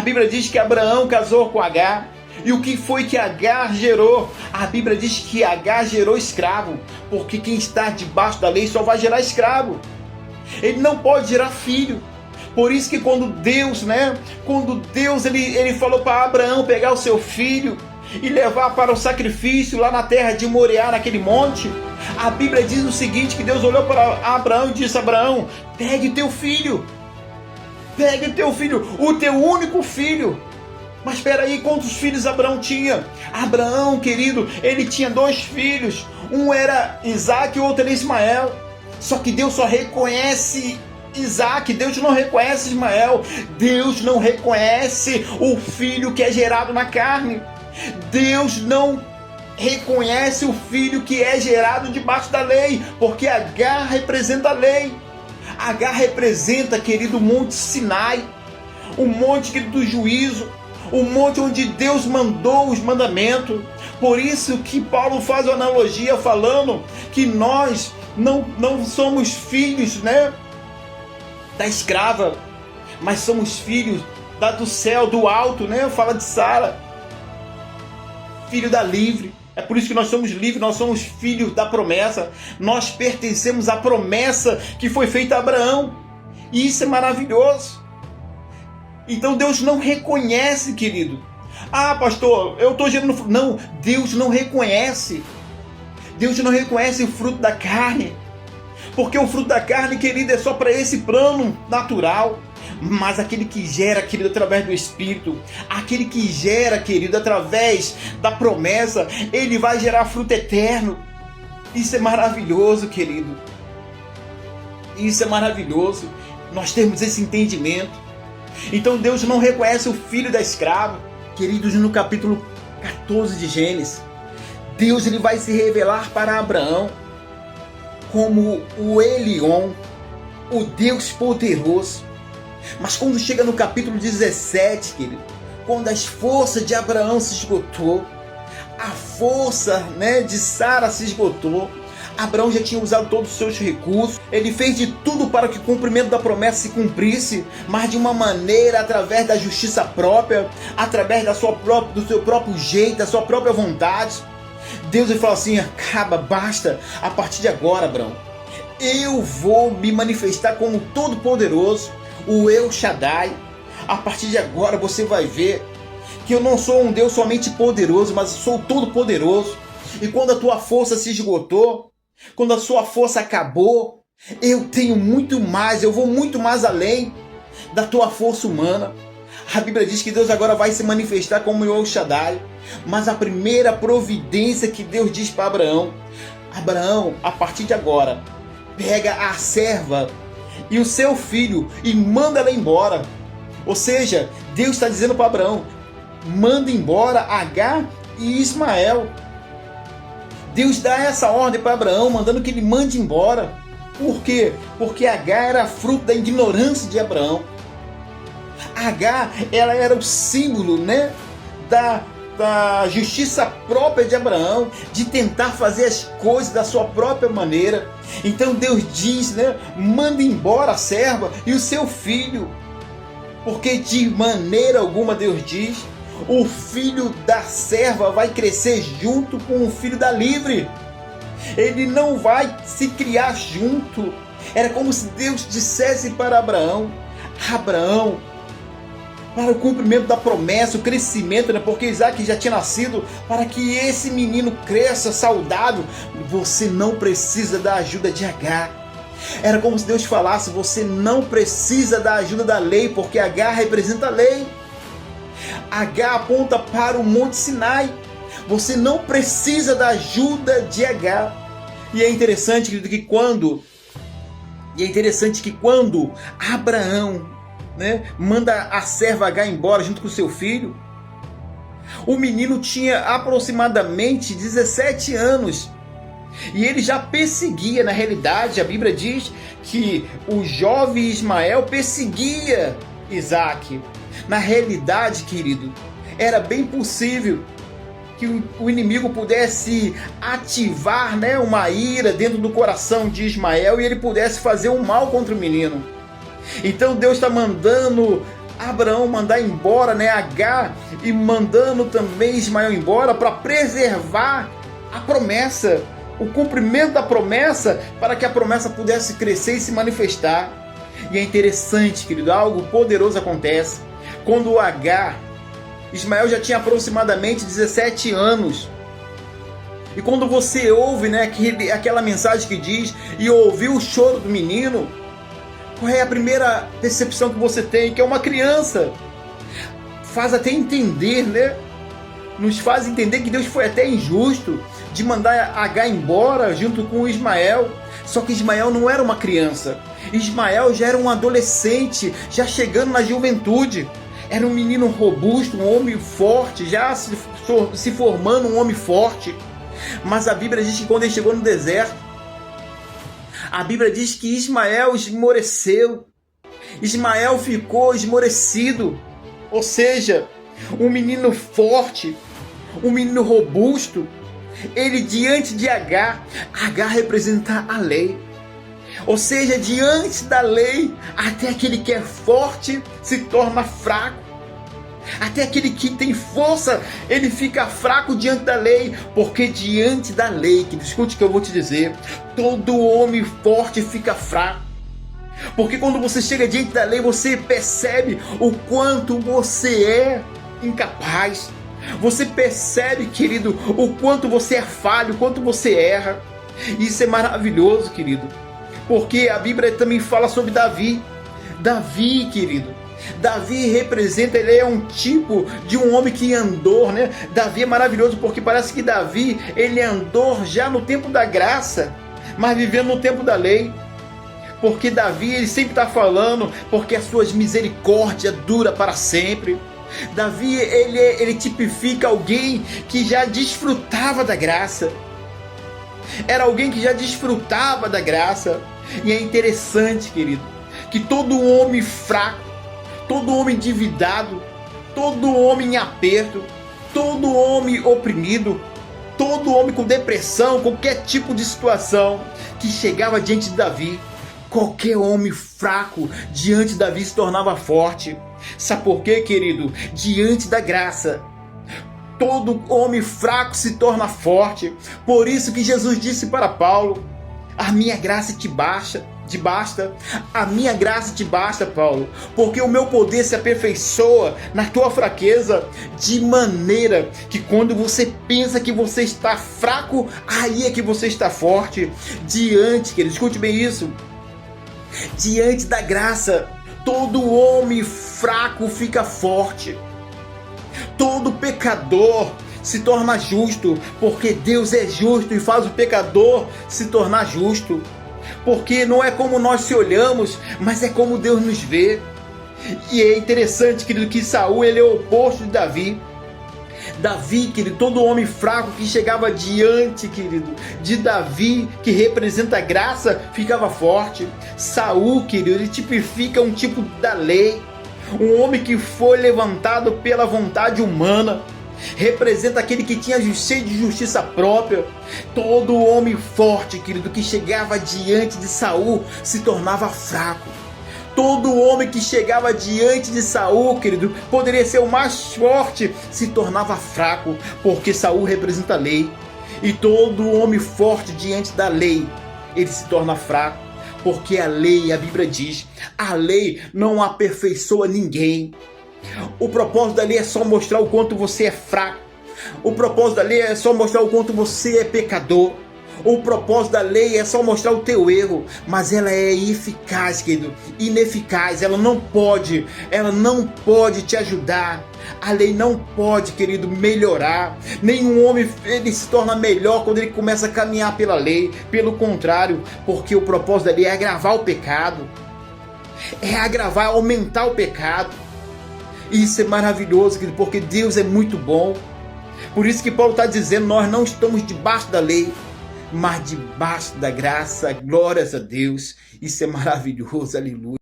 A Bíblia diz que Abraão casou com Agar. E o que foi que Agar gerou? A Bíblia diz que Agar gerou escravo, porque quem está debaixo da lei só vai gerar escravo. Ele não pode gerar filho. Por isso que quando Deus ele falou para Abraão pegar o seu filho e levar para o sacrifício lá na terra de Moriá, naquele monte, a Bíblia diz o seguinte, que Deus olhou para Abraão e disse: Abraão, pegue o teu filho, o teu único filho. Mas espera aí, quantos filhos Abraão tinha? Abraão, querido, ele tinha 2 filhos. Um era Isaac e o outro era Ismael. Só que Deus só reconhece Isaac, Deus não reconhece Ismael. Deus não reconhece o filho que é gerado na carne. Deus não reconhece o filho que é gerado debaixo da lei, porque Agar representa a lei. Agar representa, querido, o Monte Sinai, o monte do juízo, o monte onde Deus mandou os mandamentos. Por isso que Paulo faz uma analogia falando que nós não somos filhos, da escrava, mas somos filhos do céu, do alto, Fala de Sara, filho da livre. É por isso que nós somos livres, nós somos filhos da promessa. Nós pertencemos à promessa que foi feita a Abraão. E isso é maravilhoso. Então Deus não reconhece, querido. Ah, pastor, eu estou gerando fruto. Não, Deus não reconhece. Deus não reconhece o fruto da carne. Porque o fruto da carne, querido, é só para esse plano natural. Mas aquele que gera, querido, através do Espírito, aquele que gera, querido, através da promessa, ele vai gerar fruto eterno. Isso é maravilhoso, querido. Isso é maravilhoso. Nós temos esse entendimento. Então Deus não reconhece o filho da escrava. Queridos, no capítulo 14 de Gênesis, Deus ele vai se revelar para Abraão como o Elion, o Deus poderoso. Mas quando chega no capítulo 17, querido, quando as forças de Abraão se esgotou, a força de Sara se esgotou, Abraão já tinha usado todos os seus recursos, ele fez de tudo para que o cumprimento da promessa se cumprisse, mas de uma maneira, através da justiça própria, através do seu próprio jeito, da sua própria vontade. Deus ele falou assim: acaba, basta, a partir de agora, Abraão, eu vou me manifestar como Todo-Poderoso, o El Shaddai. A partir de agora você vai ver que eu não sou um Deus somente poderoso, mas sou Todo-Poderoso. E quando a tua força se esgotou, quando a sua força acabou, eu tenho muito mais, eu vou muito mais além da tua força humana. A Bíblia diz que Deus agora vai se manifestar como o El Shaddai. Mas a primeira providência que Deus diz para Abraão: Abraão, a partir de agora, pega a serva e o seu filho e manda ela embora. Ou seja, Deus está dizendo para Abraão: manda embora Agar e Ismael. Deus dá essa ordem para Abraão, mandando que ele mande embora. Por quê? Porque Agar era fruto da ignorância de Abraão. Agar, ela era o símbolo, da justiça própria de Abraão, de tentar fazer as coisas da sua própria maneira. Então Deus diz, manda embora a serva e o seu filho. Porque de maneira alguma Deus diz, o filho da serva vai crescer junto com o filho da livre. Ele não vai se criar junto. Era como se Deus dissesse para Abraão: Abraão, para o cumprimento da promessa, o crescimento, porque Isaac já tinha nascido, para que esse menino cresça saudável, você não precisa da ajuda de Agar. Era como se Deus falasse: você não precisa da ajuda da lei, porque Agar representa a lei. Agar aponta para o Monte Sinai. Você não precisa da ajuda de Agar. E é interessante, querido, que quando Abraão manda a serva Agar embora junto com seu filho, o menino tinha aproximadamente 17 anos. E ele já perseguia, na realidade, a Bíblia diz que o jovem Ismael perseguia Isaac. Na realidade, querido, era bem possível que o inimigo pudesse ativar uma ira dentro do coração de Ismael e ele pudesse fazer um mal contra o menino. Então Deus está mandando Abraão mandar embora, né, Agar, e mandando também Ismael embora para preservar a promessa, o cumprimento da promessa, para que a promessa pudesse crescer e se manifestar. E é interessante, querido, algo poderoso acontece. Quando Agar, Ismael já tinha aproximadamente 17 anos. E quando você ouve, né, aquela mensagem que diz, e ouviu o choro do menino, qual é a primeira percepção que você tem? Que é uma criança. Faz até entender, né? Nos faz entender que Deus foi até injusto de mandar Agar embora junto com Ismael. Só que Ismael não era uma criança. Ismael já era um adolescente, já chegando na juventude. Era um menino robusto, um homem forte, já se formando um homem forte. Mas a Bíblia diz que quando ele chegou no deserto, a Bíblia diz que Ismael esmoreceu. Ismael ficou esmorecido. Ou seja, um menino forte, um menino robusto. Ele diante de Agar, Agar representa a lei. Ou seja, diante da lei, até aquele que é forte se torna fraco. Até aquele que tem força, ele fica fraco diante da lei, porque diante da lei, que escute o que eu vou te dizer, todo homem forte fica fraco. Porque quando você chega diante da lei, você percebe o quanto você é incapaz. Você percebe, querido, o quanto você é falho, o quanto você erra. Isso é maravilhoso, querido, porque a Bíblia também fala sobre Davi. Davi, querido, Davi representa, ele é um tipo de um homem que andou, né? Davi é maravilhoso porque parece que Davi, ele andou já no tempo da graça, mas vivendo no tempo da lei. Porque Davi, ele sempre está falando, porque as suas misericórdias duram para sempre. Davi, ele tipifica alguém que já desfrutava da graça. Era alguém que já desfrutava da graça. E é interessante, querido, que todo homem fraco, todo homem endividado, todo homem em aperto, todo homem oprimido, todo homem com depressão, qualquer tipo de situação que chegava diante de Davi, qualquer homem fraco diante de Davi se tornava forte. Sabe por quê, querido? Diante da graça, todo homem fraco se torna forte. Por isso que Jesus disse para Paulo: a minha graça te basta. A minha graça te basta, Paulo, porque o meu poder se aperfeiçoa na tua fraqueza, de maneira que quando você pensa que você está fraco, aí é que você está forte. Diante, querido, escute bem isso, diante da graça, todo homem fraco fica forte, todo pecador se torna justo, porque Deus é justo e faz o pecador se tornar justo. Porque não é como nós se olhamos, mas é como Deus nos vê. E é interessante, querido, que Saul, ele é o oposto de Davi. Davi, querido, todo homem fraco que chegava diante, querido, de Davi, que representa a graça, ficava forte. Saul, querido, ele tipifica um tipo da lei, um homem que foi levantado pela vontade humana. Representa aquele que tinha cheio de justiça própria. Todo homem forte, querido, que chegava diante de Saul se tornava fraco. Todo homem que chegava diante de Saul, querido, poderia ser o mais forte, se tornava fraco, porque Saul representa a lei. E todo homem forte diante da lei, ele se torna fraco, porque a lei, a Bíblia diz, a lei não aperfeiçoa ninguém. O propósito da lei é só mostrar o quanto você é fraco. O propósito da lei é só mostrar o quanto você é pecador. O propósito da lei é só mostrar o teu erro. Mas ela é eficaz, querido, ineficaz. Ela não pode te ajudar. A lei não pode, querido, melhorar. Nenhum homem, ele se torna melhor quando ele começa a caminhar pela lei. Pelo contrário, porque o propósito da lei é agravar o pecado. É agravar, aumentar o pecado. Isso é maravilhoso, querido, porque Deus é muito bom. Por isso que Paulo está dizendo, nós não estamos debaixo da lei, mas debaixo da graça. Glórias a Deus. Isso é maravilhoso, aleluia.